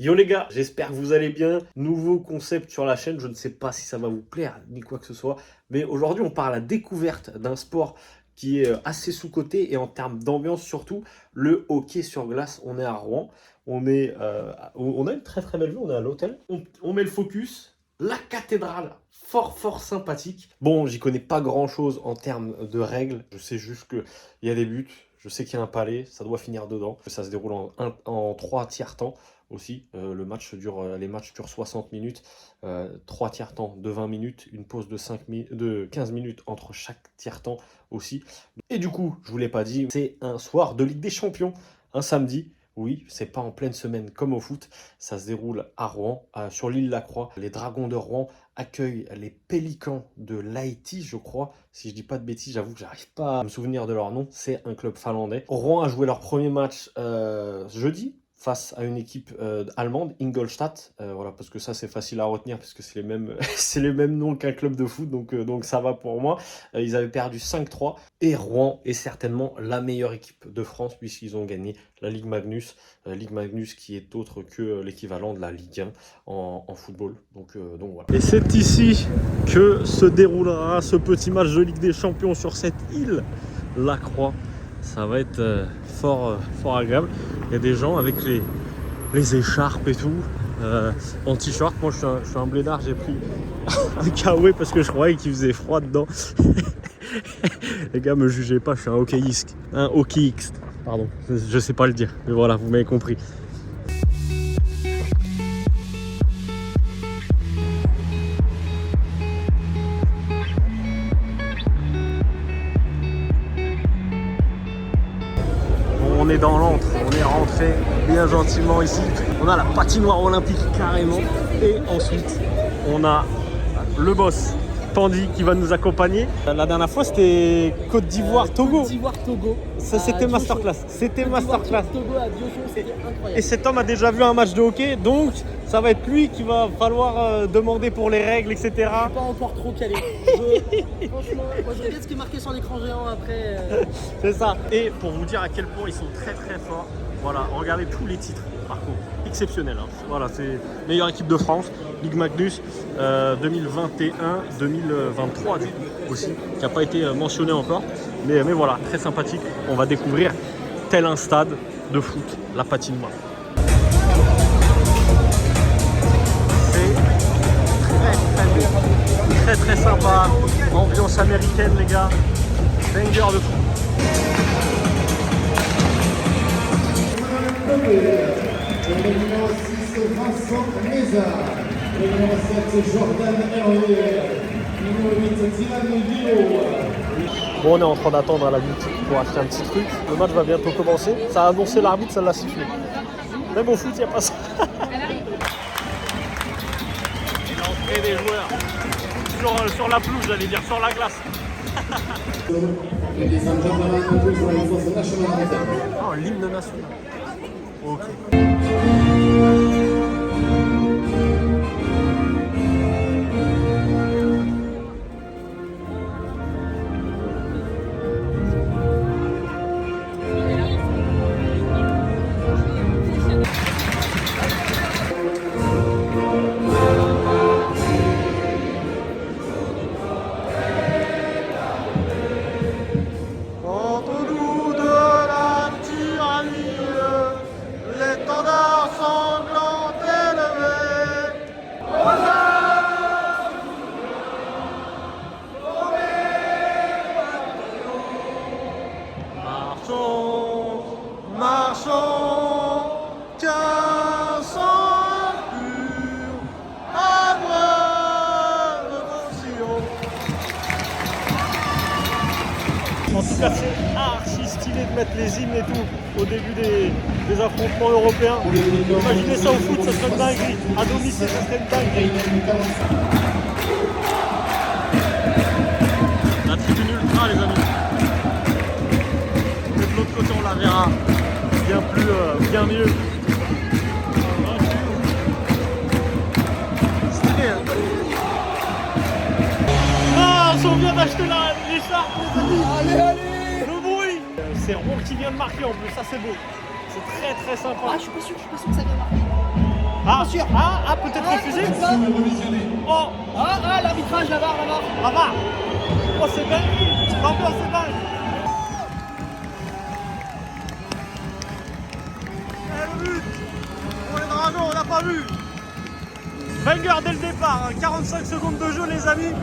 Yo les gars, j'espère que vous allez bien. Nouveau concept sur la chaîne, je ne sais pas si ça va vous plaire ni quoi que ce soit, mais aujourd'hui on part à la découverte d'un sport qui est assez sous-coté et en termes d'ambiance surtout, le hockey sur glace. On est à Rouen, on a une très très belle vue, on est à l'hôtel. On met le focus, la cathédrale, fort sympathique. Bon, j'y connais pas grand-chose en termes de règles, je sais juste qu'il y a des buts, je sais qu'il y a un palais, ça doit finir dedans. Ça se déroule en 3 tiers-temps aussi. Les matchs durent 60 minutes, 3 tiers-temps de 20 minutes, une pause de 15 minutes entre chaque tiers-temps aussi. Et du coup, je vous l'ai pas dit, c'est un soir de Ligue des Champions, un samedi. Oui, c'est pas en pleine semaine comme au foot, ça se déroule à Rouen, sur l'île Lacroix. Les Dragons de Rouen accueillent les Pélicans de l'Haïti, je crois. Si je dis pas de bêtises, j'avoue que j'arrive pas à me souvenir de leur nom. C'est un club finlandais. Rouen a joué leur premier match jeudi face à une équipe allemande, Ingolstadt. Voilà, parce que ça c'est facile à retenir parce que c'est les mêmes, c'est les mêmes noms qu'un club de foot, donc ça va pour moi. Ils avaient perdu 5-3 et Rouen est certainement la meilleure équipe de France puisqu'ils ont gagné la Ligue Magnus. Ligue Magnus qui est autre que l'équivalent de la Ligue 1 en football. Donc voilà. Et c'est ici que se déroulera ce petit match de Ligue des Champions sur cette île Lacroix. Ça va être fort agréable. Il y a des gens avec les écharpes et tout, en t-shirt. Moi je suis un blédard, j'ai pris un kawaii parce que je croyais qu'il faisait froid dedans. Les gars me jugez pas, je suis un hockeyiste. Un hockeyiste, pardon, je sais pas le dire. Mais voilà, vous m'avez compris. On est dans l'antre, on est rentré bien gentiment ici. On a la patinoire olympique carrément. Et ensuite, on a le boss, Tandy, qui va nous accompagner. La dernière fois, c'était Côte d'Ivoire-Togo. Côte d'Ivoire-Togo. C'était masterclass. C'était masterclass. Togo à Diocho, c'était incroyable. Et cet homme a déjà vu un match de hockey, donc ça va être lui qui va falloir demander pour les règles, etc. Je suis pas encore trop calé. Franchement, moi je regarde ce qui est marqué sur l'écran géant après. C'est ça. Et pour vous dire à quel point ils sont très forts, voilà, regardez tous les titres, parcours exceptionnel. Hein. Voilà, c'est meilleure équipe de France, Ligue Magnus 2021-2023 aussi, qui n'a pas été mentionné encore. Mais voilà, très sympathique. On va découvrir tel un stade de foot, la patinoire. C'est très sympa. Ambiance américaine, les gars. Banger de foot. Le numéro 6, Vincent Meza. Le numéro 7, Jordan Hervé. Numéro 8, Dylan Guillot. Bon, on est en train d'attendre à la boutique pour acheter un petit truc. Le match va bientôt commencer. Ça a annoncé l'arbitre, ça l'a sifflé. Même au foot, il n'y a pas ça. L'entrée des joueurs. Sur la pelouse, j'allais dire, sur la glace. Ladies and gentlemen, please rise for the national anthem. Oh, l'hymne national. Ok. Marchons, qu'un sang pur abreuve vos sillons. En tout cas, c'est archi stylé de mettre les hymnes et tout au début des affrontements européens. Imaginez ça au foot, ça serait une dinguerie. À domicile, ça serait une dinguerie. La tribune ultra, les amis. De l'autre côté, on la verra bien mieux. Stylé, hein. Ah, on vient d'acheter l'écharpe, les amis. Allez. Le bruit. C'est Rouen qui vient de marquer en plus, ça c'est beau. C'est très sympa. Ah, je suis pas sûr que ça vient marquer. Ah, sûr. peut-être refusé. Oh, L'arbitrage, la barre. la barre. Oh, c'est dingue. L'ambiance est dingue. Et le but pour les Dragons, on n'a pas vu. Wenger dès le départ, 45 secondes de jeu les amis.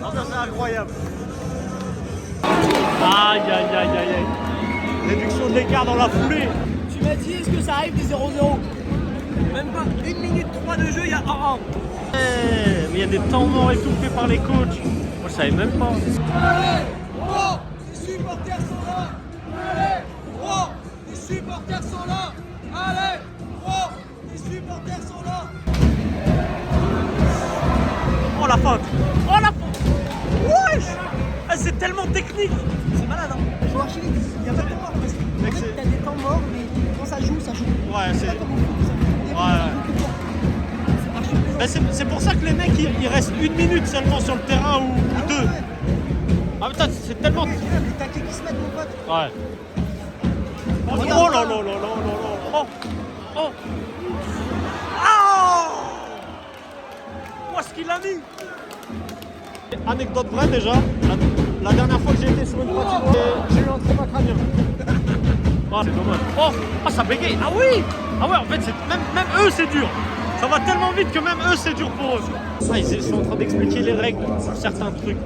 L'ambiance est incroyable. Aïe aïe aïe aïe aïe. Réduction de l'écart dans la foulée. Tu m'as dit, est-ce que ça arrive des 0-0? Même pas 1 minute 3 de jeu, il y a 1-1. Mais il y a des temps morts et tout fait par les coachs. Moi je savais même pas. Allez, oh, les supporters sont là. Allez, oh, les supporters sont là. Allez, oh, les supporters sont là. Oh la faute. Oh la faute. Wesh. C'est tellement technique. C'est malade, hein. Je vois archi vite. Il n'y a pas de temps mort. Parce que Mec, en fait, c'est- t'as des temps morts, mais quand ça joue, ça joue. Ouais, c'est. Pas comme au foot, ça. Il y a Ouais. beaucoup de temps. C'est archi plaisant. Ben, c'est pour ça que les mecs ils restent 1 minute seulement sur le terrain ou Ah 2. ouais. Ah putain c'est tellement. Mais regarde les taquets qui se mettent, mon pote. Ouais. Oh, Regarde, oh là là là là là là. Oh. Oh. Ah. Où est-ce qu'il l'a mis? Anecdote vraie déjà. La dernière fois que j'ai été sur une patinoire, j'ai eu un trauma crânien. Oh, c'est dommage. Oh, ça bégaye. Ah oui. Ah ouais, en fait, même eux, c'est dur. Ça va tellement vite que même eux, c'est dur pour eux. Ça, ils sont en train d'expliquer les règles sur certains trucs.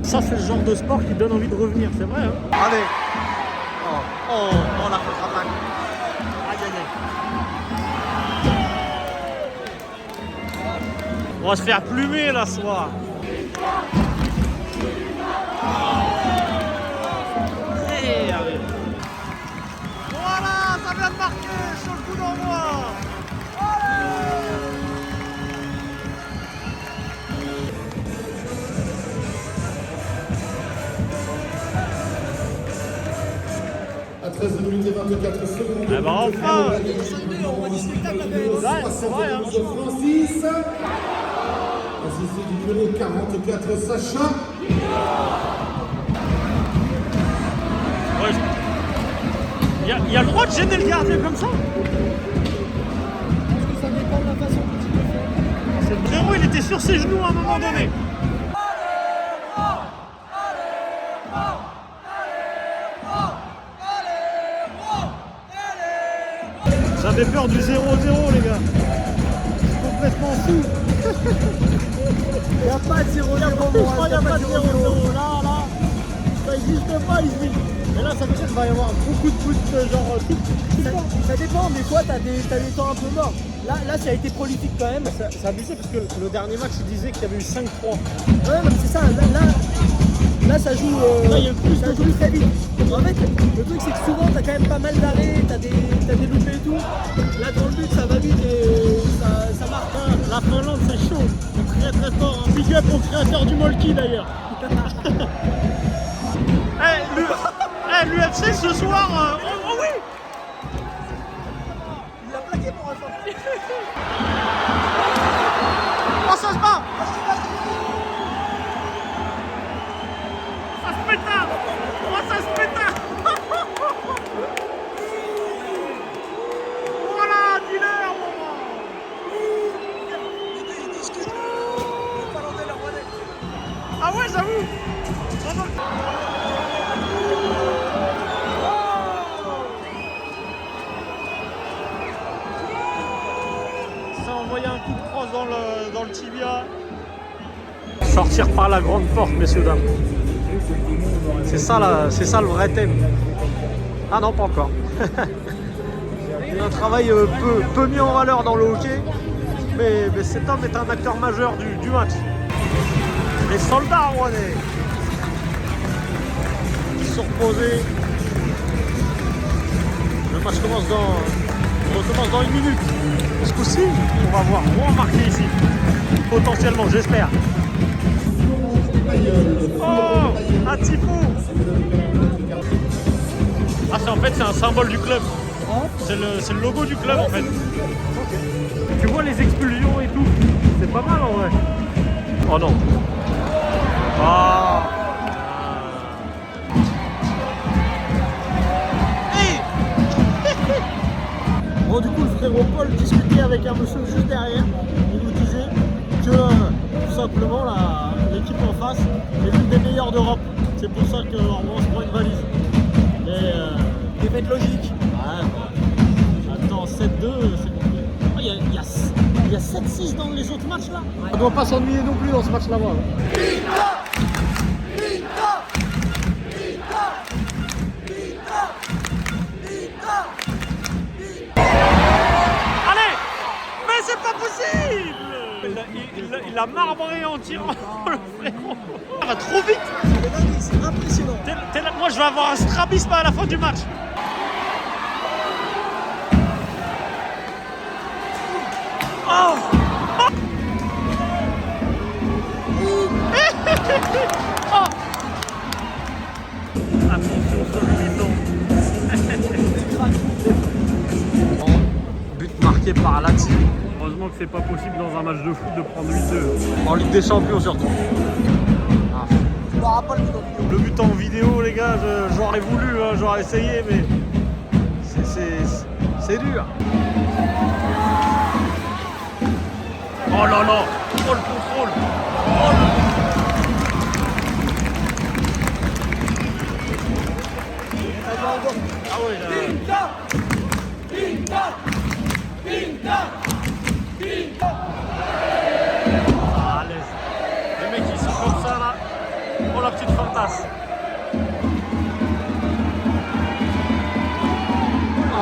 Ça, c'est le genre de sport qui donne envie de revenir, c'est vrai. Hein. Allez. Oh, la contre-attaque. Aïe, aïe, aïe. On va se faire plumer là ce soir. Et allez. Voilà, ça vient de marquer sur le coup d'envoi. À 13 minutes et 24 secondes. Eh ben enfin. On voit du spectacle là, quand même. Ouais, c'est vrai. Hein. Francis. Assisté du numéro 44, Sacha. Ouais, il y a le droit de gêner le gardien comme ça. Parce que ça dépend de la façon dont tu le fais. Le frérot, il était sur ses genoux à un moment donné. J'avais peur du 0-0 les gars. Je suis complètement fou. Il n'y a pas de 0-0. Je crois qu'il n'y a pas de 0-0. Là, ça n'existe pas ici. Mais là, ça veut dire qu'il va y avoir beaucoup de foot, genre tout. Ça dépend, des fois t'as des temps un peu morts. Là, ça a été prolifique quand même. C'est abusé parce que le dernier match, il disait qu'il y avait eu 5-3. Ouais, mais c'est ça. Là, ça joue. Là, il y a plus ça joue très vite. En fait, le truc, c'est que souvent, t'as quand même pas mal d'arrêts, t'as des loupés et tout. Là, dans le but, ça va vite et ça marque. La Finlande, c'est chaud. C'est très très fort. Hein. Big up au créateur du Molki d'ailleurs. L'UFC ce soir. Oh oui! Il a plaqué pour un champion. Oh, ça se bat! Ça se pétard! Oh, ça se pétard! Voilà, dealer, maman! Ils discutent. Les Finlandais leur monnaie. Ah ouais, j'avoue! Ça a envoyé un coup de crosse dans le tibia. Sortir par la grande porte, messieurs, dames. C'est ça le vrai thème. Ah non, pas encore. Un travail peu mis en valeur dans le hockey, mais cet homme est un acteur majeur du match. Les soldats rouennais qui sont reposés. Le match recommence dans 1 minute. Ce coup-ci, on va voir Rouen marquer ici. Potentiellement, j'espère. Oh, un tifo. Ah, c'est un symbole du club. C'est le logo du club en fait. Tu vois les expulsions et tout. C'est pas mal en vrai. Oh non. Ah. frérot Paul discutait avec un monsieur juste derrière. Il nous disait que tout simplement l'équipe en face est l'une des meilleures d'Europe. C'est pour ça qu'on se prend une valise. Mais Défaite logique. ouais, bon. Attends, 7-2, c'est compliqué. Oh, il y a 7-6 dans les autres matchs là. On doit pas s'ennuyer non plus dans ce match là-bas. Allez! Mais c'est pas possible! Il a marbré en tirant le frérot. Ça va trop vite! C'est impressionnant. Moi je vais avoir un strabisme à la fin du match. Oh! Oh! Attention sur le bidon. But marqué par Lati. Heureusement que c'est pas possible dans un match de foot de prendre 8-2. En Ligue des Champions surtout. Tu n'auras pas le but en vidéo. Le but en vidéo, les gars, j'aurais voulu, hein, j'aurais essayé, mais c'est dur. Oh là là, oh le contrôle. Oh le... Ah ouais, là. Pinta Pinta Pinta Pinta. Ah, les mecs ils sont comme ça là. Oh la petite fantasse.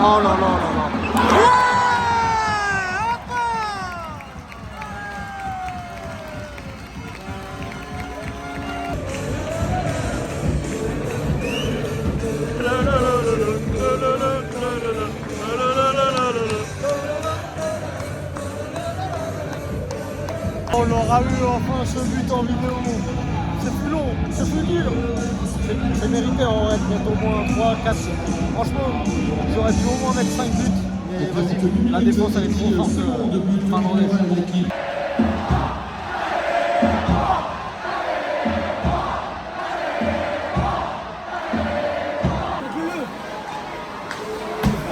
Oh là là là là. On aura eu enfin ce but en vidéo. C'est plus long, c'est plus dur. C'est mérité, on aurait pu mettre au moins 3, 4. Franchement, j'aurais pu au moins mettre 5 buts. Mais vas-y, la défense elle est trop forte finlandaise.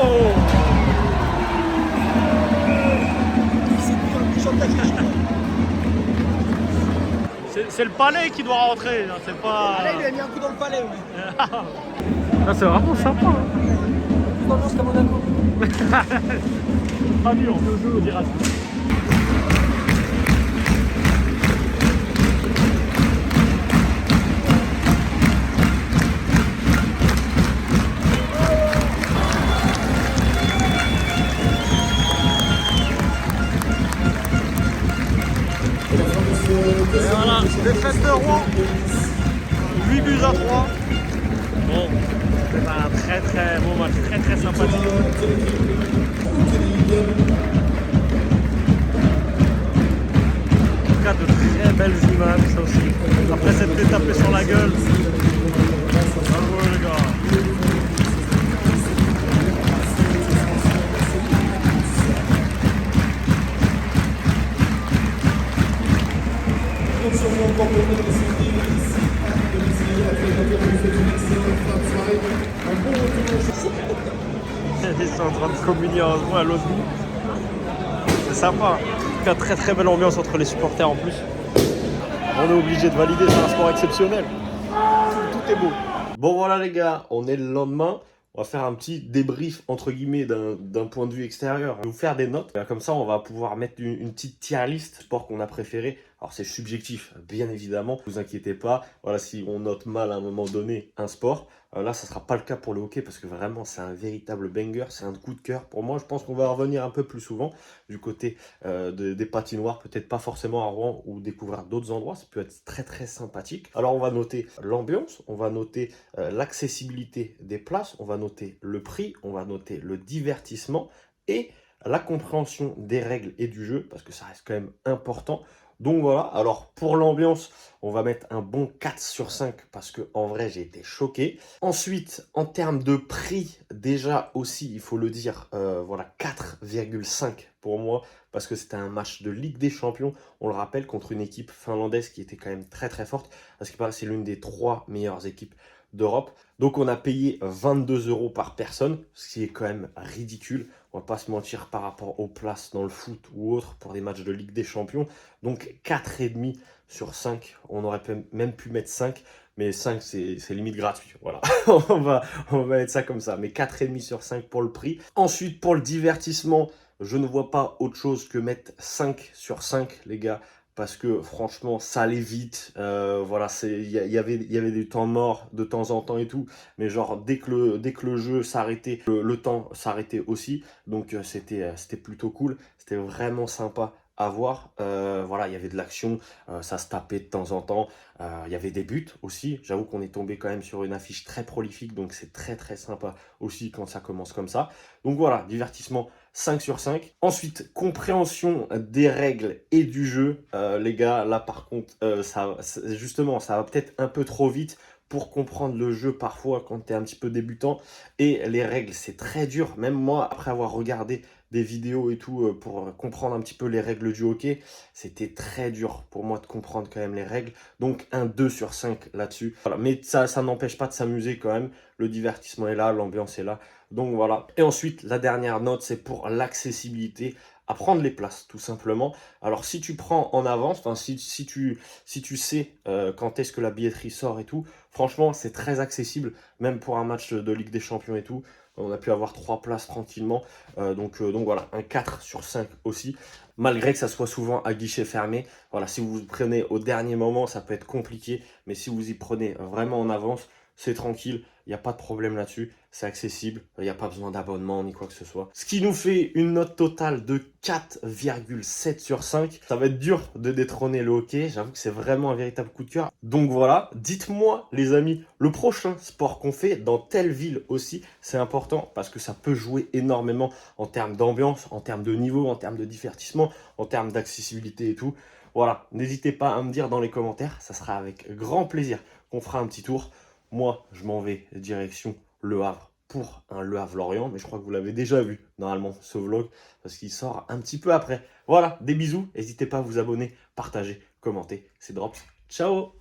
Oh. C'est le palais qui doit rentrer, là, c'est pas... Là, il lui a mis un coup dans le palais. Ouais. Là, c'est vraiment sympa. Hein. Plus d'ambiance qu'à Monaco. Pas dur, le jeu, on dira. Et voilà, défaite de Rouen, 8 buts à 3. Bon, c'est un très très beau match, très très sympathique. En tout cas, de très belles images, ça aussi. Après s'être tapé sur la gueule. Bravo les gars. Ils sont en train de communier à l'autre bout. C'est sympa. En tout cas, très très belle ambiance entre les supporters en plus. On est obligé de valider, c'est un sport exceptionnel. Tout est beau. Bon voilà les gars, on est le lendemain. On va faire un petit débrief entre guillemets d'un point de vue extérieur. Je vais vous faire des notes. Comme ça, on va pouvoir mettre une petite tier list sport qu'on a préféré. Alors c'est subjectif, bien évidemment. Ne vous inquiétez pas. Voilà, si on note mal à un moment donné un sport, là, ça sera pas le cas pour le hockey parce que vraiment, c'est un véritable banger. C'est un coup de cœur pour moi. Je pense qu'on va revenir un peu plus souvent du côté des patinoires. Peut-être pas forcément à Rouen ou découvrir d'autres endroits. Ça peut être très très sympathique. Alors on va noter l'ambiance, on va noter l'accessibilité des places, on va noter le prix, on va noter le divertissement et la compréhension des règles et du jeu parce que ça reste quand même important. Donc voilà, alors pour l'ambiance, on va mettre un bon 4 sur 5 parce que en vrai j'ai été choqué. Ensuite, en termes de prix, déjà aussi, il faut le dire, voilà 4,5 pour moi parce que c'était un match de Ligue des Champions, on le rappelle, contre une équipe finlandaise qui était quand même très très forte parce que c'est l'une des 3 meilleures équipes d'Europe. Donc on a payé 22 € par personne, ce qui est quand même ridicule. On va pas se mentir par rapport aux places dans le foot ou autre pour des matchs de Ligue des Champions. Donc 4,5 sur 5. On aurait même pu mettre 5, mais 5 c'est limite gratuit. Voilà, on va mettre ça comme ça. Mais 4,5 sur 5 pour le prix. Ensuite, pour le divertissement, je ne vois pas autre chose que mettre 5 sur 5, les gars. Parce que franchement, ça allait vite. Voilà, il y avait du temps mort de temps en temps et tout. Mais genre, dès que le jeu s'arrêtait, le temps s'arrêtait aussi. Donc, c'était plutôt cool. C'était vraiment sympa à voir. Voilà, il y avait de l'action. Ça se tapait de temps en temps. Il y avait des buts aussi. J'avoue qu'on est tombé quand même sur une affiche très prolifique. Donc, c'est très, très sympa aussi quand ça commence comme ça. Donc, voilà, divertissement 5 sur 5. Ensuite, compréhension des règles et du jeu. Les gars, là par contre, justement, ça va peut-être un peu trop vite pour comprendre le jeu parfois quand tu es un petit peu débutant. Et les règles, c'est très dur. Même moi, après avoir regardé des vidéos et tout pour comprendre un petit peu les règles du hockey, c'était très dur pour moi de comprendre quand même les règles. Donc un 2 sur 5 là-dessus. Voilà. Mais ça n'empêche pas de s'amuser quand même. Le divertissement est là, l'ambiance est là. Donc voilà. Et ensuite, la dernière note, c'est pour l'accessibilité à prendre les places, tout simplement. Alors, si tu prends en avance, enfin, si tu sais quand est-ce que la billetterie sort et tout, franchement, c'est très accessible, même pour un match de Ligue des Champions et tout. On a pu avoir 3 places tranquillement. Donc voilà, un 4 sur 5 aussi. Malgré que ça soit souvent à guichet fermé. Voilà, si vous prenez au dernier moment, ça peut être compliqué. Mais si vous y prenez vraiment en avance, c'est tranquille, il n'y a pas de problème là-dessus, c'est accessible, il n'y a pas besoin d'abonnement ni quoi que ce soit. Ce qui nous fait une note totale de 4,7 sur 5. Ça va être dur de détrôner le hockey, j'avoue que c'est vraiment un véritable coup de cœur. Donc voilà, dites-moi les amis, le prochain sport qu'on fait dans telle ville aussi, c'est important parce que ça peut jouer énormément en termes d'ambiance, en termes de niveau, en termes de divertissement, en termes d'accessibilité et tout. Voilà, n'hésitez pas à me dire dans les commentaires, ça sera avec grand plaisir qu'on fera un petit tour. Moi, je m'en vais direction Le Havre pour un Le Havre-Lorient, mais je crois que vous l'avez déjà vu, normalement, ce vlog, parce qu'il sort un petit peu après. Voilà, des bisous, n'hésitez pas à vous abonner, partager, commenter, c'est Drops. Ciao!